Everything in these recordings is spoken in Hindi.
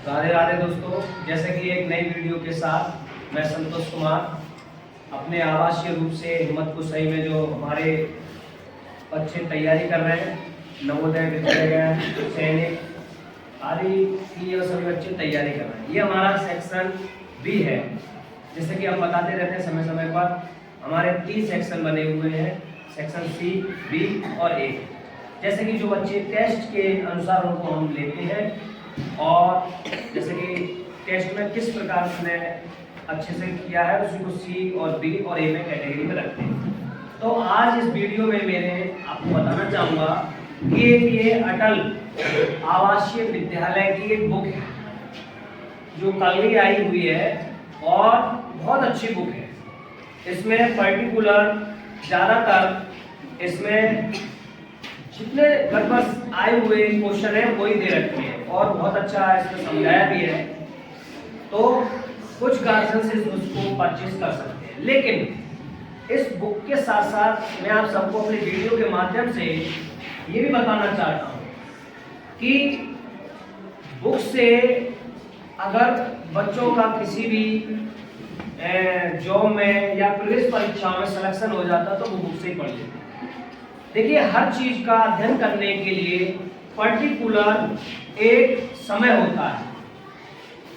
राधे राधे दोस्तों, जैसे कि एक नई वीडियो के साथ मैं संतोष कुमार अपने आवासीय रूप से हिम्मतपुर सही में जो हमारे बच्चे तैयारी कर रहे हैं, नवोदय विद्यालय सैनिक आदि की ये सभी बच्चे तैयारी कर रहे हैं। ये हमारा सेक्शन बी है। जैसे कि हम बताते रहते हैं समय समय पर, हमारे 3 सेक्शन बने हुए हैं, सेक्शन सी, बी और ए। जैसे कि जो बच्चे टेस्ट के अनुसार उनको हम लेते हैं और जैसे कि टेस्ट में किस प्रकार उसने अच्छे से किया है उसी को सी और बी और ए में कैटेगरी में रखते हैं। तो आज इस वीडियो में मैंने आपको बताना चाहूँगा कि ये अटल आवासीय विद्यालय की एक बुक है जो कल ही आई हुई है और बहुत अच्छी बुक है। इसमें पर्टिकुलर ज़्यादातर इसमें जितने लगभग आए हुए क्वेश्चन है वही दे रखे हैं और बहुत अच्छा इसमें समझाया भी है। तो कुछ गार्जियन से उसको परचेज कर सकते हैं, लेकिन इस बुक के साथ साथ मैं आप सबको अपने वीडियो के माध्यम से ये भी बताना चाहता हूँ कि बुक से अगर बच्चों का किसी भी जॉब में या प्रवेश परीक्षाओं में सिलेक्शन हो जाता तो वो बुक से ही पढ़ लेते। देखिए, हर चीज का अध्ययन करने के लिए पर्टिकुलर एक समय होता है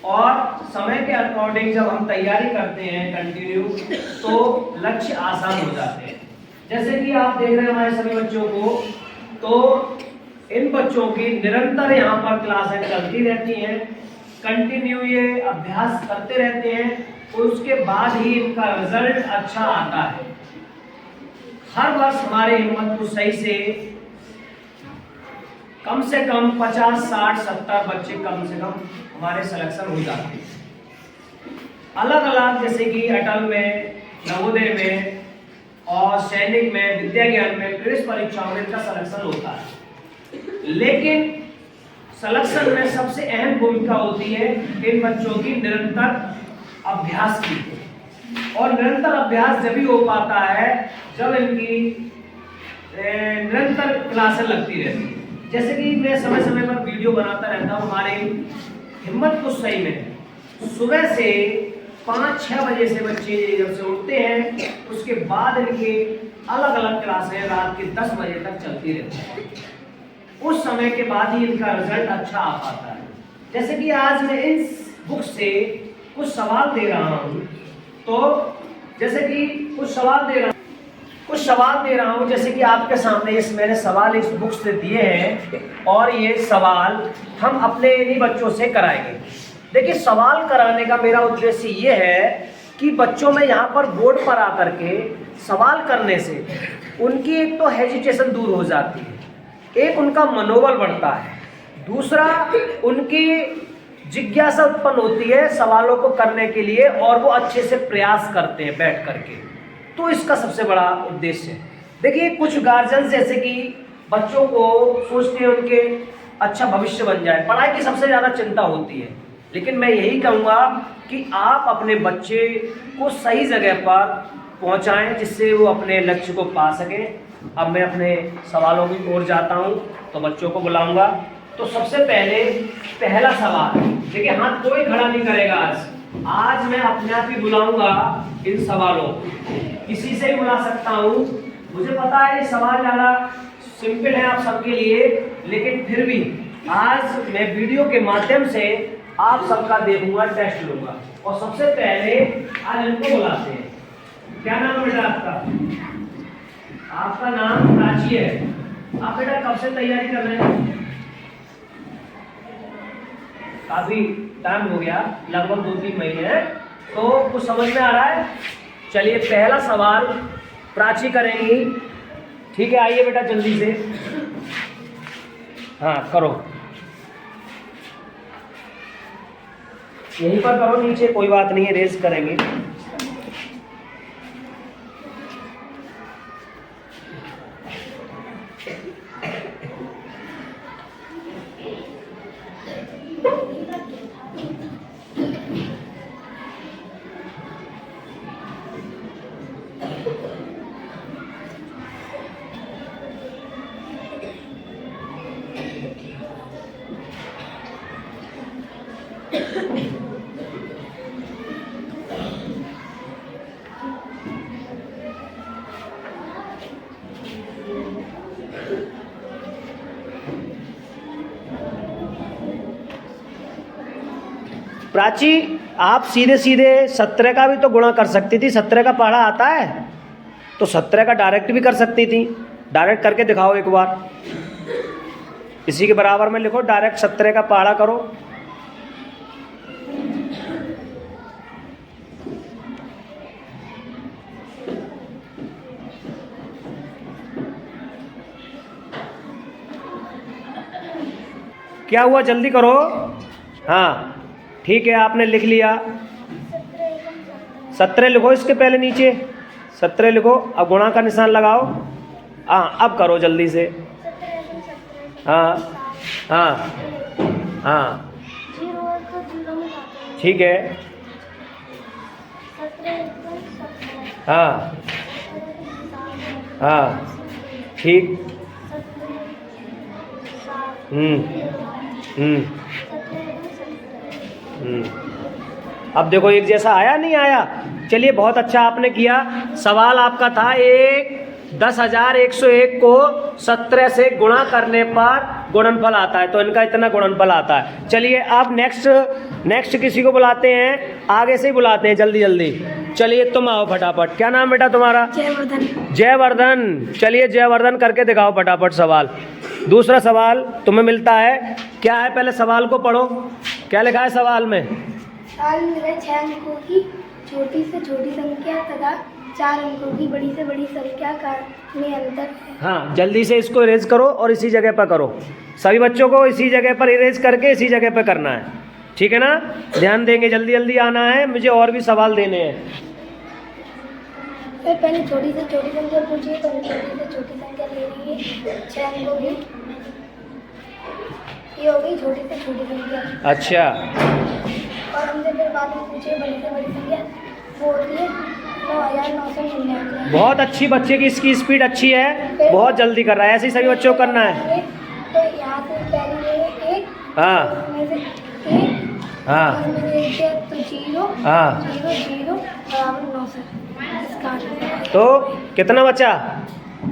और समय के अकॉर्डिंग जब हम तैयारी करते हैं कंटिन्यू तो लक्ष्य आसान हो जाते हैं। जैसे कि आप देख रहे हैं हमारे सभी बच्चों को, तो इन बच्चों की निरंतर यहाँ पर क्लासें चलती रहती हैं, कंटिन्यू ये अभ्यास करते रहते हैं और उसके बाद ही इनका रिजल्ट अच्छा आता है। हर वर्ष हमारे हिम्मतपुर सही से कम 50, 60, 70 बच्चे कम से कम हमारे सिलेक्शन हो जाते हैं। अलग अलग जैसे कि अटल में, नवोदय में और सैनिक में, विद्या ज्ञान में, प्रवेश परीक्षाओं में इनका सिलेक्शन होता है। लेकिन सिलेक्शन में सबसे अहम भूमिका होती है इन बच्चों की निरंतर अभ्यास की। और निरंतर अभ्यास जब भी हो पाता है जब इनकी निरंतर क्लासें लगती रहती है। जैसे कि मैं समय समय पर वीडियो बनाता रहता हूँ। हमारे हिम्मतपुर सही में सुबह से 5-6 बजे से बच्चे जब से उठते हैं उसके बाद इनके अलग अलग क्लासें रात के 10 बजे तक चलती रहती है। उस समय के बाद ही इनका रिजल्ट अच्छा आ पाता है। जैसे कि आज मैं इस बुक से कुछ सवाल दे रहा हूँ, तो जैसे कि कुछ सवाल दे रहा हूँ जैसे कि आपके सामने इस मैंने सवाल इस बुक से दिए हैं और ये सवाल हम अपने इन्हीं बच्चों से कराएंगे। देखिए, सवाल कराने का मेरा उद्देश्य ये है कि बच्चों में यहाँ पर बोर्ड पर आकर के सवाल करने से उनकी एक तो हेजिटेशन दूर हो जाती है, एक उनका मनोबल बढ़ता है, दूसरा उनकी जिज्ञासा उत्पन्न होती है सवालों को करने के लिए और वो अच्छे से प्रयास करते हैं बैठ करके। तो इसका सबसे बड़ा उद्देश्य है। देखिए, कुछ गार्जियन जैसे कि बच्चों को सोचते हैं उनके अच्छा भविष्य बन जाए, पढ़ाई की सबसे ज़्यादा चिंता होती है, लेकिन मैं यही कहूँगा कि आप अपने बच्चे को सही जगह पर पहुँचाएँ जिससे वो अपने लक्ष्य को पा सकें। अब मैं अपने सवालों की ओर जाता हूँ तो बच्चों को बुलाऊँगा। तो सबसे पहला सवाल, देखिए हाथ कोई खड़ा नहीं करेगा। आज मैं अपने आप ही बुलाऊंगा इन सवालों को, किसी से ही बुला सकता हूँ। मुझे पता है ये सवाल ज़्यादा सिंपल है आप सबके लिए, लेकिन फिर भी आज मैं वीडियो के माध्यम से आप सबका देखूंगा, टेस्ट लूंगा। और सबसे पहले आज इनको बुलाते हैं। क्या नाम है बेटा आपका? आपका नाम प्राची है। आप बेटा कब से तैयारी कर रहे हैं? काफी टाइम हो गया, लगभग 2-3 महीने हैं। तो कुछ समझ में आ रहा है? चलिए, पहला सवाल प्राची करेंगी। ठीक है, आइए बेटा जल्दी से। हाँ, करो, यहीं पर करो, नीचे कोई बात नहीं है, रेस करेंगे। प्राची, आप सीधे सीधे 17 का भी तो गुणा कर सकती थी। 17 का पहाड़ा आता है तो 17 का डायरेक्ट भी कर सकती थी। डायरेक्ट करके दिखाओ एक बार, इसी के बराबर में लिखो, डायरेक्ट 17 का पहाड़ा करो। क्या हुआ, जल्दी करो। हाँ ठीक है, आपने लिख लिया। 17 लिखो इसके पहले नीचे, 17 लिखो। अब गुणा का निशान लगाओ। हाँ अब करो जल्दी से। हाँ हाँ हाँ ठीक है। हाँ हाँ ठीक। अब देखो एक जैसा आया नहीं आया। चलिए बहुत अच्छा आपने किया। सवाल आपका था 10,101 को 17 से गुणा करने पर गुणनफल आता है, तो इनका इतना गुणनफल आता है। चलिए अब नेक्स्ट किसी को बुलाते हैं, आगे से ही बुलाते हैं जल्दी जल्दी। चलिए तुम आओ फटाफट। क्या नाम बेटा तुम्हारा? जयवर्धन। जयवर्धन, चलिए जयवर्धन करके दिखाओ फटाफट सवाल। दूसरा सवाल तुम्हें मिलता है, क्या है पहले सवाल को पढ़ो। क्या लिखा है सवाल में? सवाल में 6 अंकों की छोटी से छोटी संख्या तथा 4 अंकों की बड़ी से बड़ी संख्या का में अंतर है। हाँ जल्दी से इसको इरेज करो और इसी जगह पर करो। सभी बच्चों को इसी जगह पर इरेज करके इसी जगह पर करना है, ठीक है ना? ध्यान देंगे, जल्दी जल्दी आना है, मुझे और भी सवाल देने हैं। तो पहले छोटी से छोटी संख्या पूछिए, तो छोटी से छोटी संख्या ले लीजिए 6 अंकों की। ये हो गई छोटी से छोटी संख्या। अच्छा, और हमसे फिर बाद में पूछिए बड़ी से बड़ी संख्या, वो होती है 9,999। बहुत अच्छी, बच्चे की इसकी स्पीड अच्छी है, बहुत जल्दी कर रहा है। ऐसे ही सभी बच्चों को करना है। तो यहाँ से पहले ये 1, हाँ उसमें से 1, हाँ उसमें से 1 है तो 0, हाँ 0 0 बराबर 9 सर। इसका आंसर तो कितना बचा?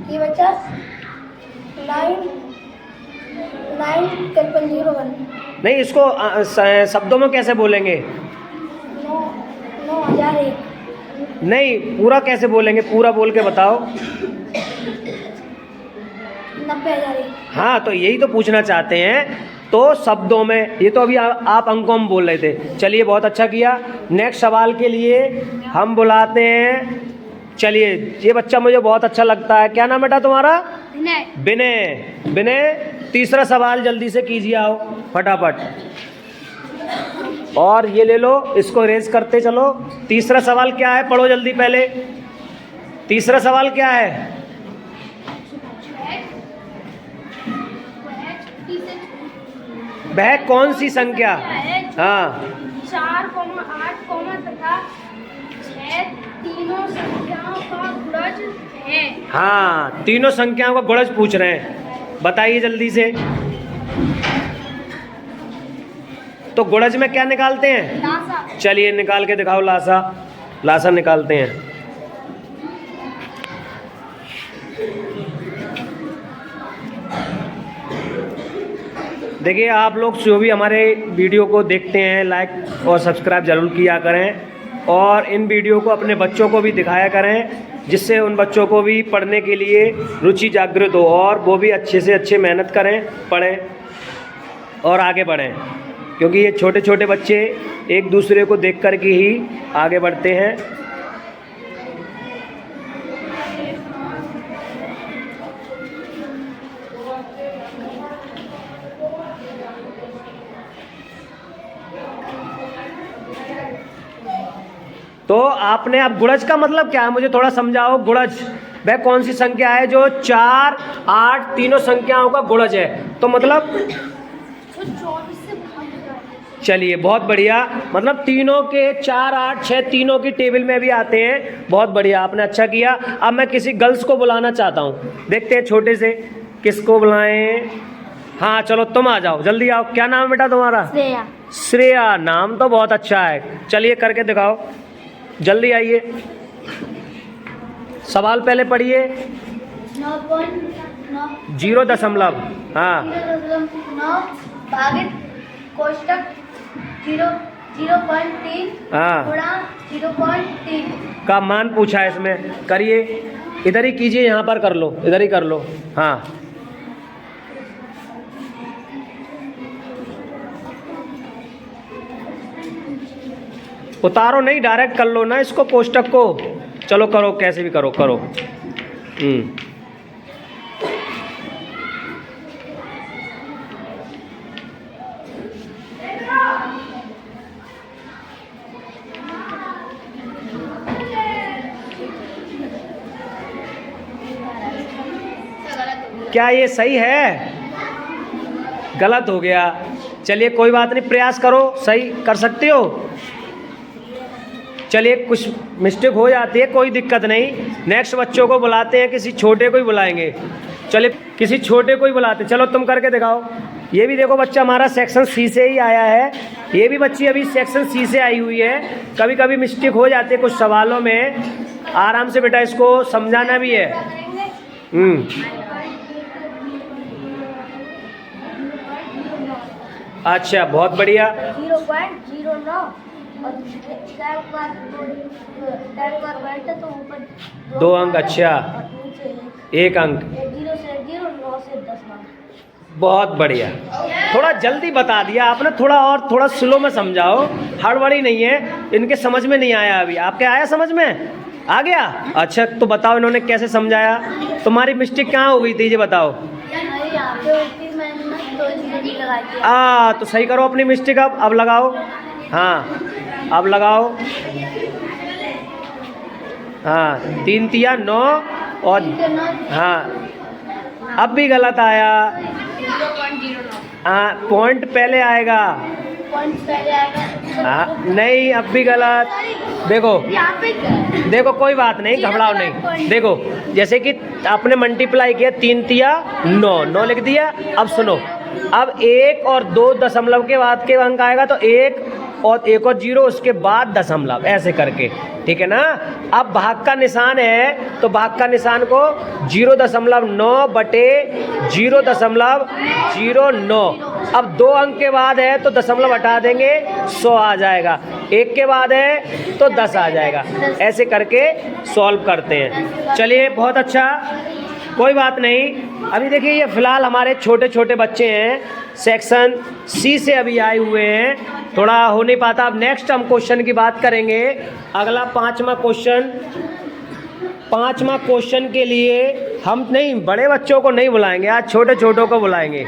ये बचा 9,9,5301। नहीं, इसको शब्दों में कैसे बोलेंगे? 9,001। नहीं, पूरा कैसे बोलेंगे? पूरा बोल के बताओ। 90,001। हाँ तो यही तो पूछना चाहते हैं, तो शब्दों में। ये तो अभी आप अंकों में बोल रहे थे। चलिए बहुत अच्छा किया। नेक्स्ट सवाल के लिए हम बुलाते हैं, चलिए ये बच्चा मुझे बहुत अच्छा लगता है। क्या नाम बेटा तुम्हारा? विनय। विनय। विनय, तीसरा सवाल जल्दी से कीजिए, आओ फटाफट। और ये ले लो, इसको रेज करते चलो। तीसरा सवाल क्या है, पढ़ो जल्दी पहले। तीसरा सवाल क्या है? वह कौन सी संख्या? हाँ 4,8, तथा 6 तीनों संख्याओं का गुणज है। हाँ, तीनों संख्याओं का गुणज पूछ रहे हैं, बताइए जल्दी से। तो गुणज में क्या निकालते हैं? लासा। चलिए निकाल के दिखाओ, लासा निकालते हैं। देखिए आप लोग जो भी हमारे वीडियो को देखते हैं, लाइक और सब्सक्राइब ज़रूर किया करें, और इन वीडियो को अपने बच्चों को भी दिखाया करें, जिससे उन बच्चों को भी पढ़ने के लिए रुचि जागृत हो और वो भी अच्छे से अच्छे मेहनत करें, पढ़ें और आगे बढ़ें। क्योंकि ये छोटे छोटे बच्चे एक दूसरे को देख कर के ही आगे बढ़ते हैं। तो आपने, अब गुणज का मतलब क्या है मुझे थोड़ा समझाओ। गुणज वह कौन सी संख्या है जो 4, 8 तीनों संख्याओं का गुणज है? तो मतलब 24 से भाग। चलिए बहुत बढ़िया, मतलब तीनों के 4, 8, 6 तीनों की टेबल में भी आते हैं। बहुत बढ़िया, आपने अच्छा किया। अब मैं किसी गर्ल्स को बुलाना चाहता हूँ, देखते हैं छोटे से किसको बुलाएं। हाँ चलो तुम आ जाओ, जल्दी आओ। क्या नाम है बेटा तुम्हारा? श्रेया। श्रेया, नाम तो बहुत अच्छा है। चलिए करके दिखाओ, जल्दी आइए। सवाल पहले पढ़िए। 9.9 0 हाँ 0.9 भागित कोष्टक 0.3 हाँ गुणा 0.3 का मान पूछा है इसमें। करिए, इधर ही कीजिए, यहाँ पर कर लो, इधर ही कर लो। हाँ उतारो नहीं, डायरेक्ट कर लो ना इसको, कोष्टक को। चलो करो, कैसे भी करो, करो। क्या ये सही है? गलत हो गया। चलिए कोई बात नहीं, प्रयास करो, सही कर सकते हो। चलिए कुछ मिस्टेक हो जाती है, कोई दिक्कत नहीं। नेक्स्ट बच्चों को बुलाते हैं, किसी छोटे को ही बुलाएंगे। चलिए किसी छोटे को ही बुलाते। चलो तुम करके दिखाओ। ये भी देखो बच्चा हमारा सेक्शन सी से ही आया है। ये भी बच्ची अभी सेक्शन सी से आई हुई है। कभी कभी मिस्टेक हो जाती है कुछ सवालों में। आराम से बेटा इसको समझाना भी है। अच्छा, बहुत बढ़िया। 0.09 और 2 अंक। अच्छा, 1 अंक। 0 से 0 9 से 10 बहुत बढ़िया। थोड़ा जल्दी बता दिया आपने, थोड़ा और थोड़ा स्लो में समझाओ, हड़बड़ी नहीं है। इनके समझ में नहीं आया अभी, आपके आया समझ में? आ गया। अच्छा तो बताओ इन्होंने कैसे समझाया। तुम्हारी मिस्टेक कहाँ हो गई थी ये बताओ। तो सही करो अपनी मिस्टेक। अब लगाओ। हाँ अब लगाओ। हाँ 3 तिया 9 और हाँ अब भी गलत आया। हाँ पॉइंट पहले आएगा। हाँ नहीं, अब भी गलत। देखो देखो कोई बात नहीं, घबराओ नहीं। देखो जैसे कि आपने मल्टीप्लाई किया 3 तिया 9 लिख दिया। अब सुनो, अब 1 और 2 दशमलव के बाद के अंक आएगा तो 1 और 0 उसके बाद दशमलव, ऐसे करके, ठीक है ना। अब भाग का निशान है तो भाग का निशान को 0.9 बटे 0.09। अब 2 अंक के बाद है तो दशमलव हटा देंगे, 100 आ जाएगा। 1 के बाद है तो 10 आ जाएगा। ऐसे करके सॉल्व करते हैं। चलिए बहुत अच्छा, कोई बात नहीं। अभी देखिए ये फिलहाल हमारे छोटे छोटे बच्चे हैं, सेक्शन सी से अभी आए हुए हैं, थोड़ा हो नहीं पाता। अब नेक्स्ट हम क्वेश्चन की बात करेंगे। अगला 5वां क्वेश्चन के लिए हम नहीं, बड़े बच्चों को नहीं बुलाएंगे, आज छोटे छोटों को बुलाएंगे।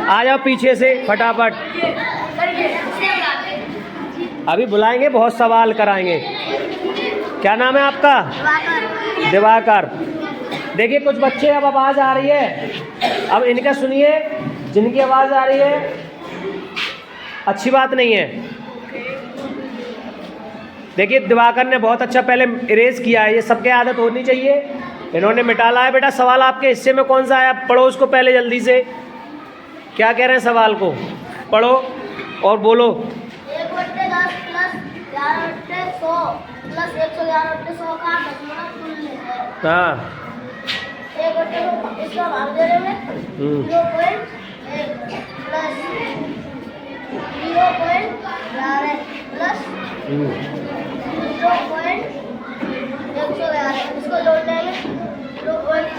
आ जाओ पीछे से फटाफट, अभी बुलाएंगे, बहुत सवाल कराएंगे। क्या नाम है आपका? दिवाकर। देखिए कुछ बच्चे, अब आवाज़ आ रही है, अब इनका सुनिए। जिनकी आवाज़ आ रही है अच्छी बात नहीं है। देखिए दिवाकर ने बहुत अच्छा पहले इरेज किया है, ये सबके आदत होनी चाहिए। इन्होंने मिटाला है। बेटा सवाल आपके हिस्से में कौन सा आया, पढ़ो उसको पहले जल्दी से। क्या कह रहे हैं सवाल को, पढ़ो और बोलो। 1 बटे 10 प्लस 11 बटे 100 प्लस 111 बटे 100 का दशमलव तुल्य है। हाँ 1 बटे 2 इसका भाग दे रहे हैं 0.1 प्लस 0.11 प्लस 0.111 इसको जोड़ देंगे 0.1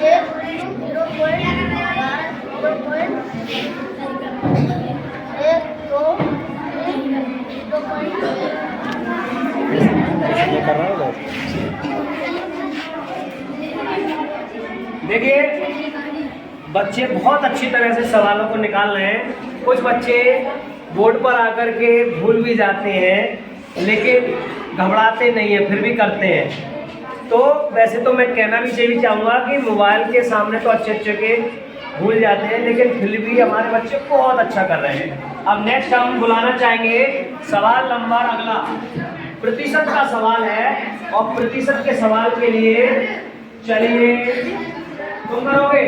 देखिए बच्चे बहुत अच्छी तरह से सवालों को निकाल रहे हैं। कुछ बच्चे बोर्ड पर आकर के भूल भी जाते हैं, लेकिन घबराते नहीं हैं, फिर भी करते हैं। तो वैसे तो मैं कहना भी चाहिए चाहूँगा कि मोबाइल के सामने तो अच्छे अच्छे के भूल जाते हैं, लेकिन फिर भी हमारे बच्चे बहुत अच्छा कर रहे हैं। अब नेक्स्ट हम बुलाना चाहेंगे सवाल नंबर अगला प्रतिशत का सवाल है, और प्रतिशत के सवाल के लिए चलिए तुम करोगे।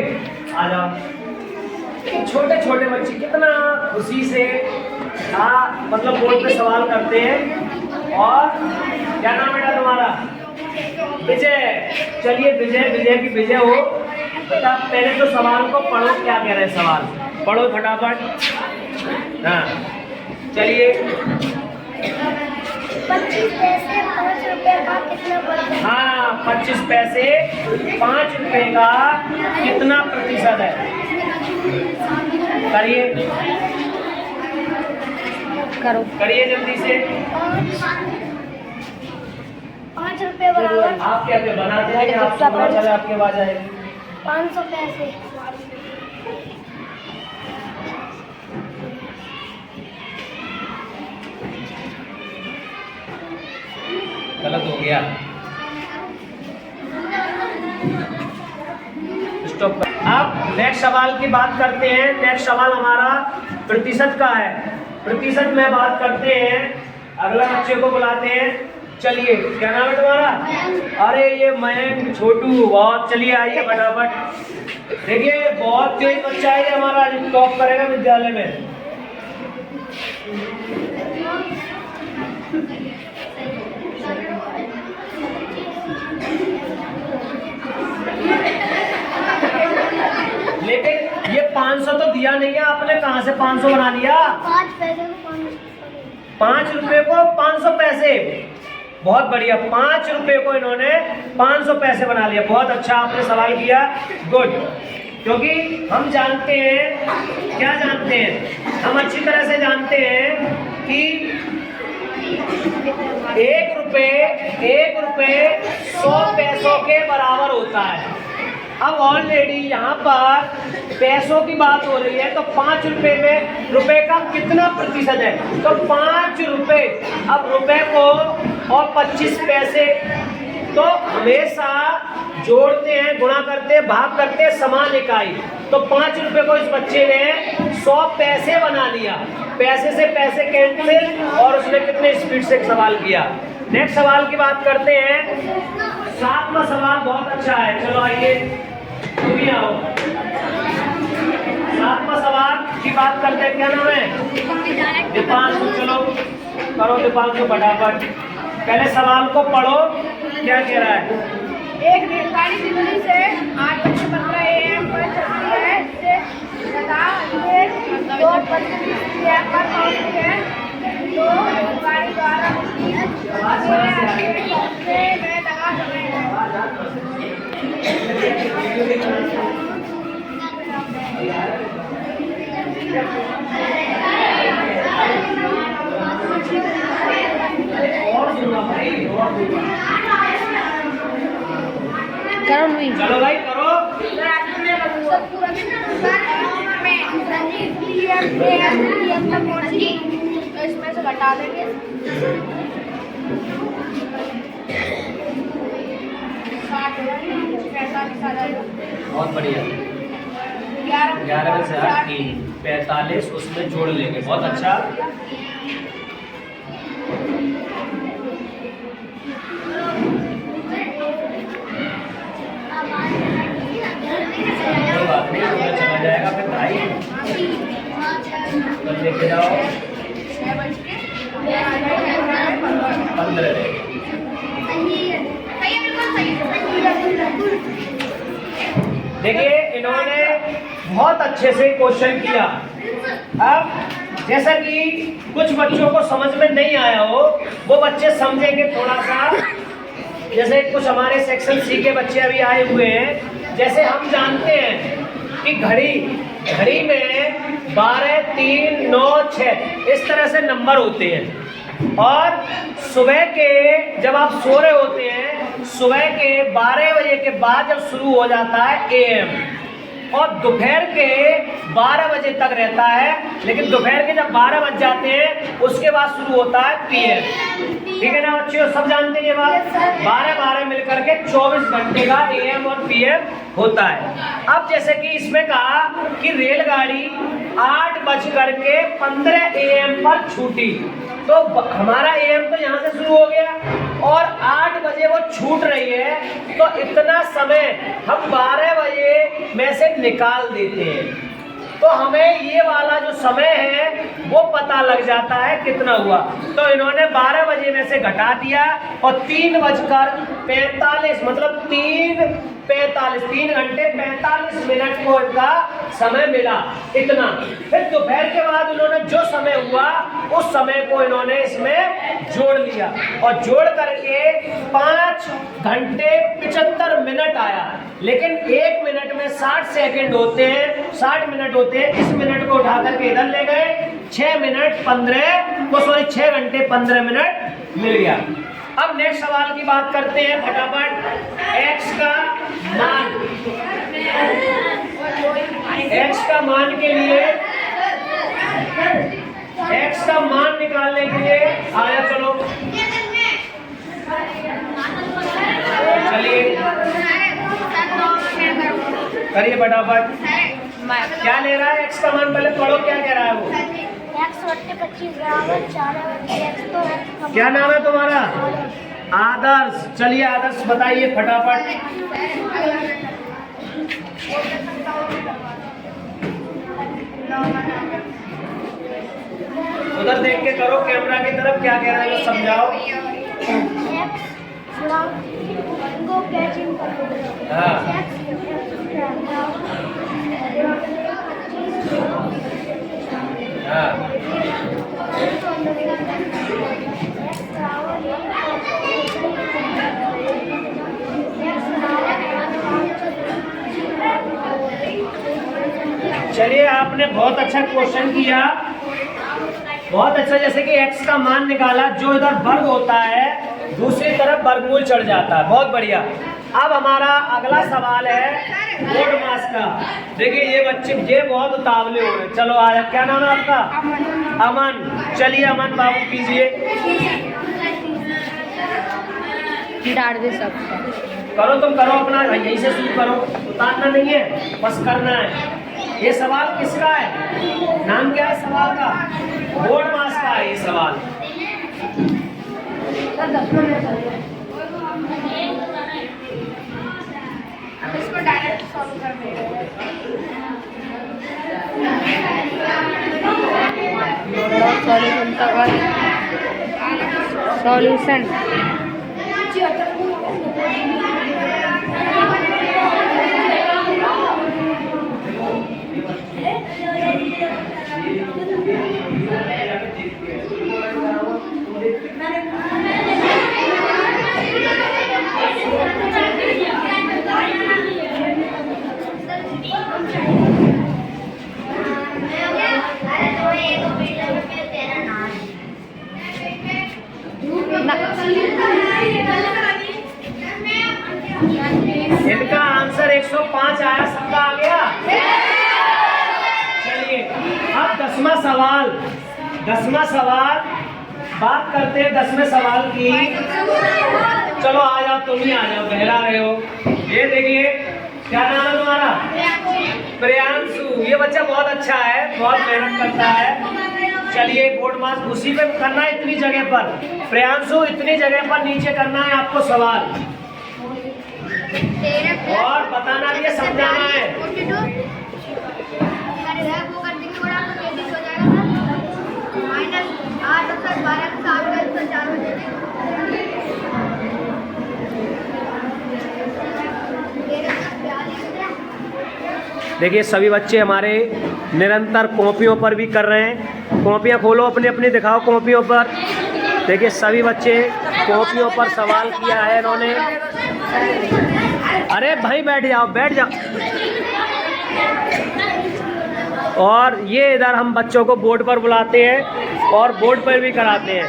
आ जाओ। छोटे छोटे बच्चे कितना खुशी से मतलब बोर्ड पे सवाल करते हैं। और क्या नाम बेटा तुम्हारा? विजय। चलिए विजय की विजय हो। बता पहले तो सवाल को पढ़ो, क्या कह रहे हैं सवाल पढ़ो फटाफट। हाँ चलिए। 25 पैसे 5 रुपए का कितना प्रतिशत? हाँ 25 पैसे 5 रुपए का कितना प्रतिशत है? करिए करिए जल्दी से। 5 रुपए बराबर आप क्या बनाते हैं? आपसे पता चले आपके पास आएगी। 500 पैसे। गलत हो गया। स्टॉप। अब नेक्स्ट सवाल की बात करते हैं। नेक्स्ट सवाल हमारा प्रतिशत का है। प्रतिशत में बात करते हैं। अगला बच्चे को बुलाते हैं। चलिए क्या नाम है तुम्हारा? अरे ये मयंक छोटू बहुत। चलिए आइए फटाफट। देखिए बहुत तेज बच्चा है ये हमारा, आज टॉप करेगा विद्यालय में। लेकिन ये 500 तो दिया नहीं है आपने, कहाँ से 500 बना लिया? 5 पैसे को 5 रुपए को 500 पैसे। बहुत बढ़िया, 5 रुपए को इन्होंने 500 पैसे बना लिया। बहुत अच्छा आपने सवाल किया, गुड। क्योंकि हम जानते हैं, क्या जानते हैं? हम अच्छी तरह से जानते हैं कि 1 रुपए 100 पैसों के बराबर होता है। अब ऑलरेडी यहाँ पर पैसों की बात हो रही है, तो 5 रुपए का कितना प्रतिशत है? तो 5 रुपए। अब रुपए को और 25 पैसे तो हमेशा जोड़ते हैं, गुणा करते हैं, भाग करते हैं समान इकाई। तो 5 रुपए को इस बच्चे ने 100 पैसे बना लिया। पैसे से पैसे कैंसिल, और उसने कितने स्पीड से सवाल किया। नेक्स्ट सवाल की बात करते हैं। 7वां सवाल बहुत अच्छा है। चलो आइए तुम भी आओ। 7वां सवाल की बात करते हैं। क्या नाम है? दीपांशु। चलो करो दीपांशु फटाफट। पहले सवाल को पढ़ो, क्या कह रहा है? एक रेलगाड़ी दिल्ली से 8:15 AM पर चलती है, जिसे 2:25 PM पर पहुंचती है। तो रेलगाड़ी द्वारा में लगा समय है। करो नहीं। चलो भाई करो। इसमें से घटा देंगे। बहुत बढ़िया। 11 में से 8 45 उसमें जोड़ लेंगे। बहुत अच्छा। कोई बात नहीं, चला जाएगा फिर भाई। लेके जाओ 15। देखिए इन्होंने बहुत अच्छे से क्वेश्चन किया। अब जैसा कि कुछ बच्चों को समझ में नहीं आया हो, वो बच्चे समझेंगे थोड़ा सा। जैसे कुछ हमारे सेक्शन सी के बच्चे अभी आए हुए हैं। जैसे हम जानते हैं कि घड़ी में 12, 3, 9, 6 इस तरह से नंबर होते हैं। और सुबह के जब आप सो रहे होते हैं, सुबह के 12 बजे के बाद जब शुरू हो जाता है AM, और दोपहर के 12 बजे तक रहता है। लेकिन दोपहर के जब 12 बज जाते हैं उसके बाद शुरू होता है PM। ठीक है ना बच्चों, सब जानते हैं ये बात। 12 मिलकर के 24 घंटे का AM और PM होता है। अब जैसे कि इसमें कहा कि रेलगाड़ी 8:15 AM पर छूटी। तो हमारा AM तो यहाँ से शुरू हो गया और 8 बजे वो छूट रही है, तो इतना समय हम 12 बजे में से निकाल देते हैं। तो हमें ये वाला जो समय है वो पता लग जाता है कितना हुआ। तो इन्होंने 12 बजे में से घटा दिया और 3:45 मतलब 3 घंटे 45 मिनट को इनका समय मिला इतना। फिर दोपहर के बाद उन्होंने जो समय हुआ उस समय को इन्होंने इसमें जोड़ लिया और जोड़ करके 5 घंटे 75 मिनट आया। लेकिन 1 मिनट में 60 सेकंड होते हैं, 60 मिनट होते हैं। इस मिनट को उठा करके इधर ले गए, 6 घंटे 15 मिनट मिल गया। अब नेक्स्ट सवाल की बात करते हैं फटाफट। x का मान के लिए x का मान निकालने के लिए आया, चलो चलिए करिए फटाफट। क्या ले रहा है x का मान, पहले पढ़ो क्या कह रहा है वो। क्या नाम है तुम्हारा? आदर्श। चलिए आदर्श बताइए फटाफट। उधर देख के करो कैमरा की तरफ, क्या कह रहा है समझाओ। हाँ चलिए आपने बहुत अच्छा क्वेश्चन किया, बहुत अच्छा। जैसे कि x का मान निकाला, जो इधर वर्ग होता है दूसरी तरफ वर्गमूल चढ़ जाता है। बहुत बढ़िया। अब हमारा अगला सवाल है बोर्ड मास का। देखिए ये बच्चे ये बहुत उतावले हो रहे। चलो आ जाए, क्या नाम है आपका? अमन। चलिए अमन बाबू कीजिए। डाल दे सब करो, तुम करो अपना, यहीं से शुरू करो, उतारना नहीं है, बस करना है। ये सवाल किसका है? नाम क्या है सवाल का? बोर्ड मास का है ये सवाल। इसको डायरेक्ट सॉल्व कर देंगे। सॉल्यूशन इनका आंसर 105 आया, सबका आ गया। चलिए अब 10वां सवाल बात करते हैं 10वें सवाल की। चलो आ जाओ, तुम ही आ जाओ, बहरा रहे हो। ये देखिए क्या नाम है तुम्हारा? प्रियांशु। ये बच्चा बहुत अच्छा है, बहुत मेहनत करता है। चलिए बोर्ड मास उसी पे करना है, इतनी जगह पर। प्रियांशु इतनी जगह पर नीचे करना है आपको सवाल, और बताना भी है, समझाना है। देखिए सभी बच्चे हमारे निरंतर कॉपियों पर भी कर रहे हैं। कॉपियाँ खोलो अपनी अपनी, दिखाओ कॉपियों पर। देखिए सभी बच्चे कॉपियों पर सवाल किया है इन्होंने। अरे भाई बैठ जाओ, बैठ जाओ। और ये इधर हम बच्चों को बोर्ड पर बुलाते हैं और बोर्ड पर भी कराते हैं।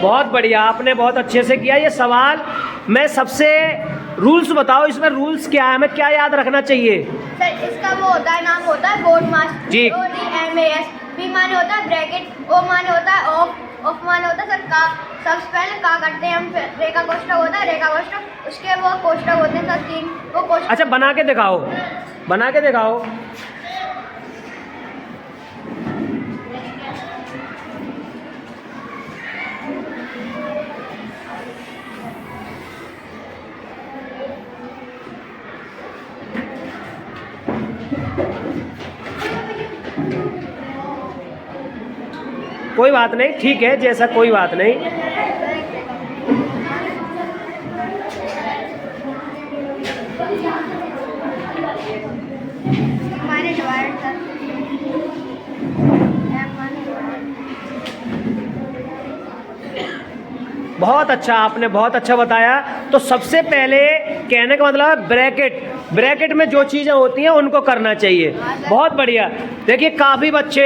बहुत बढ़िया, आपने बहुत अच्छे से किया ये सवाल। मैं सबसे रूल्स बताओ, इसमें रूल्स क्या है, हमें क्या याद रखना चाहिए? सर इसका वो होता है, नाम होता है बोर्ड मास। जी। BORDMAS बी माने होता है ब्रैकेट, ओ माने होता है ऑफ, ऑफ माने होता है सर का। सबसे पहले का करते हैं हम, फिर रेखा कोष्ठक होता है, रेखा कोष्ठक, उसके वो कोष्ठक होते हैं सर 3, वो कोष्ठक। अच्छा बना के दिखाओ, बना के दिखाओ। कोई बात नहीं, ठीक है, जैसा कोई बात नहीं। माने डिवाइड सर, बहुत अच्छा, आपने बहुत अच्छा बताया। तो सबसे पहले कहने का मतलब है ब्रैकेट, ब्रैकेट में जो चीज़ें होती हैं उनको करना चाहिए। बहुत बढ़िया। देखिए काफ़ी बच्चे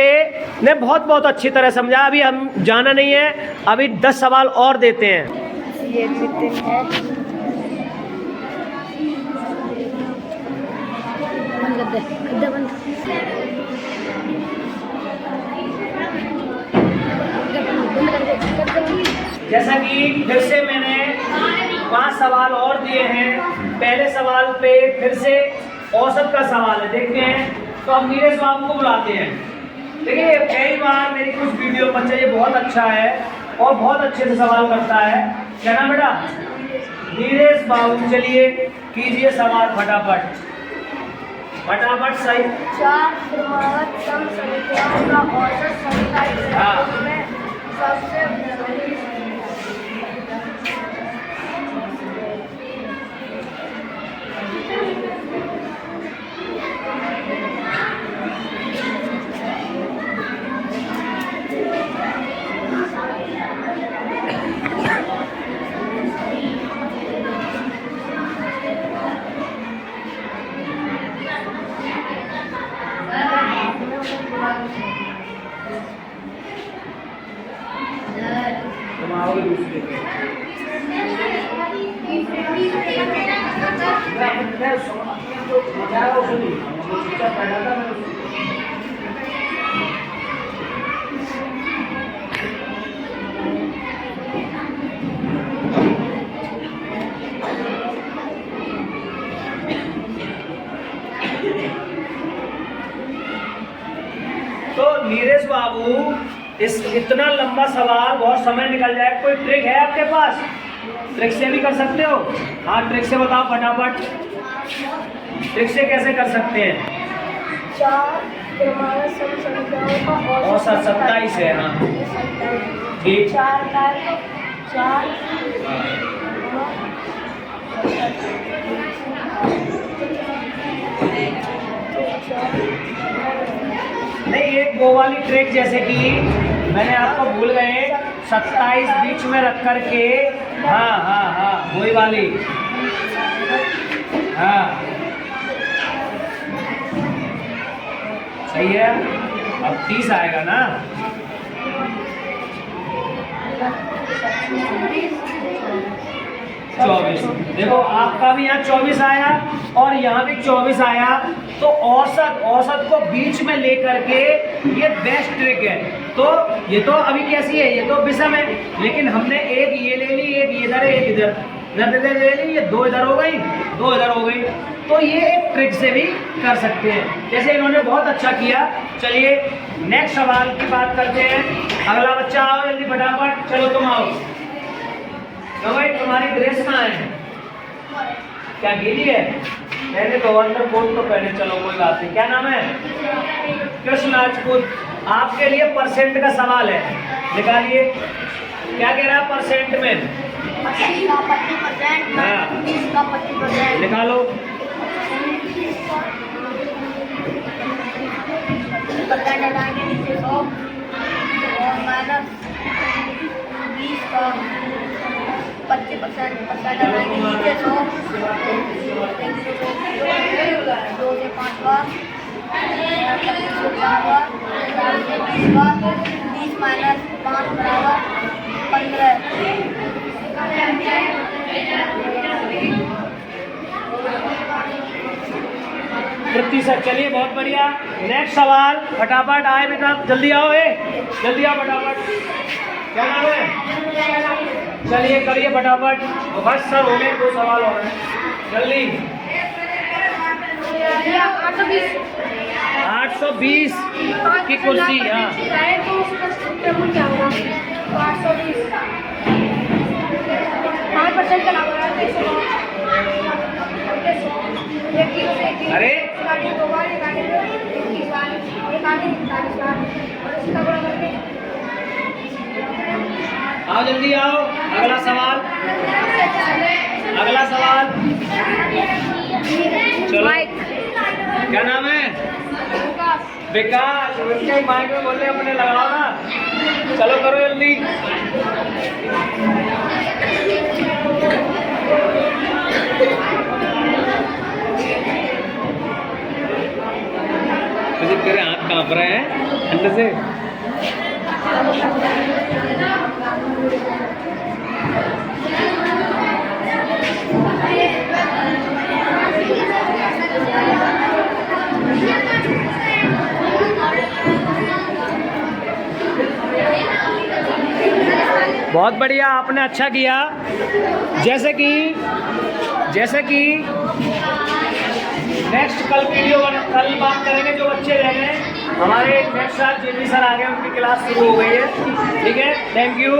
ने बहुत बहुत अच्छी तरह समझा। अभी हम जाना नहीं है, अभी 10 सवाल और देते हैं। ये नितिन है। बंद कर दे, बंद। जैसा कि फिर से मैंने 5 सवाल और दिए हैं। पहले सवाल पे फिर से औसत का सवाल है, देखते हैं। तो हम नीरज बाबू को बुलाते हैं। देखिए कई बार मेरी कुछ वीडियो बच्चा ये बहुत अच्छा है और बहुत अच्छे से सवाल करता है। क्या नाम बेटा? नीरज बाबू। चलिए कीजिए सवाल फटाफट, फटाफट सही। 4 क्रमागत सम संख्याओं का औसत संख्या में सबसे तुम आओगे दूसरे पे। तो नीरज बाबू इस इतना लंबा सवाल बहुत समय निकल जाए। कोई ट्रिक है आपके पास? ट्रिक से भी कर सकते हो? हाँ ट्रिक से बताओ फटाफट। ट्रिक से कैसे कर सकते हैं? 4 क्रमागत सम संख्याओं का औसत 27 है। हाँ ठीक। 4 का 4 नहीं, एक वो वाली ट्रिक जैसे कि मैंने आपको भूल गए 27 बीच में रख कर के। हाँ हाँ हाँ वही वाली। हाँ सही है। अब 30 आएगा ना? 24। देखो आपका भी यहाँ 24 आया और यहाँ भी 24 आया। तो औसत, औसत को बीच में लेकर के ये बेस्ट ट्रिक है। तो ये तो अभी कैसी है, ये तो विषम है, लेकिन हमने एक ये ले ली, एक इधर है, एक इधर ले ली, ये 2 इधर हो गई, 2 इधर हो गई। तो ये एक ट्रिक से भी कर सकते हैं, जैसे इन्होंने बहुत अच्छा किया। चलिए नेक्स्ट सवाल की बात करते हैं। अगला बच्चा आओ जल्दी फटाफट। चलो तुम आओ। तो भाई तुम्हारी ड्रेस कहाँ है? क्या गीली है? पहले तो अंदर बोल तो पहले। चलो कोई बात नहीं। क्या नाम है? कृष्ण राजपूत। आपके लिए परसेंट का सवाल है, निकालिए। क्या कह रहा है परसेंट में? 80 का 25%, हाँ 20 का 25%। निकालो। 25% हटाएंगे नीचे 100 और माइनस 20 का 25% हटाएंगे नीचे 100, 2 से 5 बार, 25 से 4 बार, 4 से 20 बार, 20 माइनस 5 बराबर 15। सर चलिए बहुत बढ़िया। नेक्स्ट सवाल फटाफट आए बेटा, जल्दी आओ, जल्दी आओ फटाफट। क्या नाम है? चलिए करिए फटाफट, बस सर हो गए, 2 सवाल हो गए, जल्दी। 820 की कुर्सी, हाँ 5% चला हुआ है। अरे आओ जल्दी आओ, अगला सवाल, अगला सवाल। चलो क्या नाम है? विकास। उसके माइक में बोलने अपने लगाओ ना, चलो करो जल्दी। तेरे हाथ कांप रहे हैं ठंड से। बहुत बढ़िया, आपने अच्छा किया। जैसे कि नेक्स्ट कल कल बात करेंगे, जो बच्चे रह गए हमारे नेक्स्ट साल जेपी सर आ गए, उनकी क्लास शुरू हो गई है, ठीक है, थैंक यू।